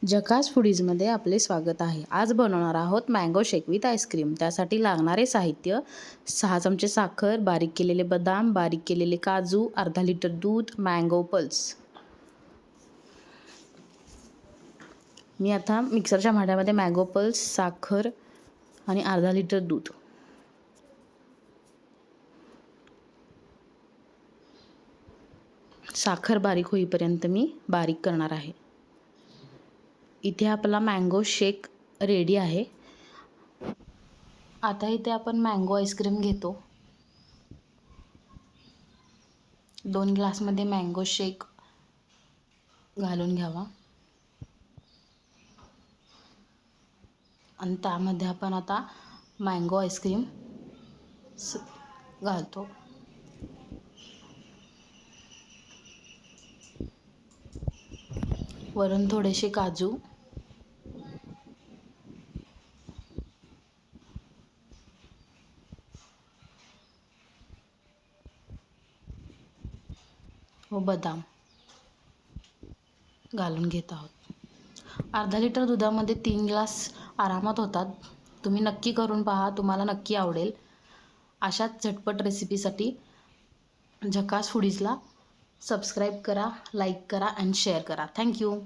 झकास फूडीजमध्ये आपले स्वागत आहे. आज बनवणार आहोत मँगो शेक विथ आईस्क्रीम. त्यासाठी लागणारे साहित्य: 6 चमचे साखर, बारीक केलेले बदाम, बारीक केलेले काजू, अर्धा लिटर दूध, मँगो पल्स. मी आता मिक्सरच्या भांड्यामध्ये मँगो पल्स, साखर आणि अर्धा लिटर दूध साखर बारीक होईपर्यंत मी बारीक करणार आहे. इथे आपला मँगो शेक रेडी आहे. आता इथे आपण मँगो आईस्क्रीम घेतो. 2 ग्लासमध्ये मँगो शेक घालून घ्यावा आणि त्यामध्ये आपण आता मँगो आईस्क्रीम घालतो. वरून थोडेसे काजू, व बदाम घालून घेत आहोत. अर्धा लिटर दुधामध्ये 3 ग्लास आरामात होतात. तुम्ही नक्की करून पहा, तुम्हाला नक्की आवडेल. अशाच झटपट रेसिपीसाठी झकास फूडीजला सबस्क्राईब करा, लाईक करा आणि शेअर करा. थँक्यू.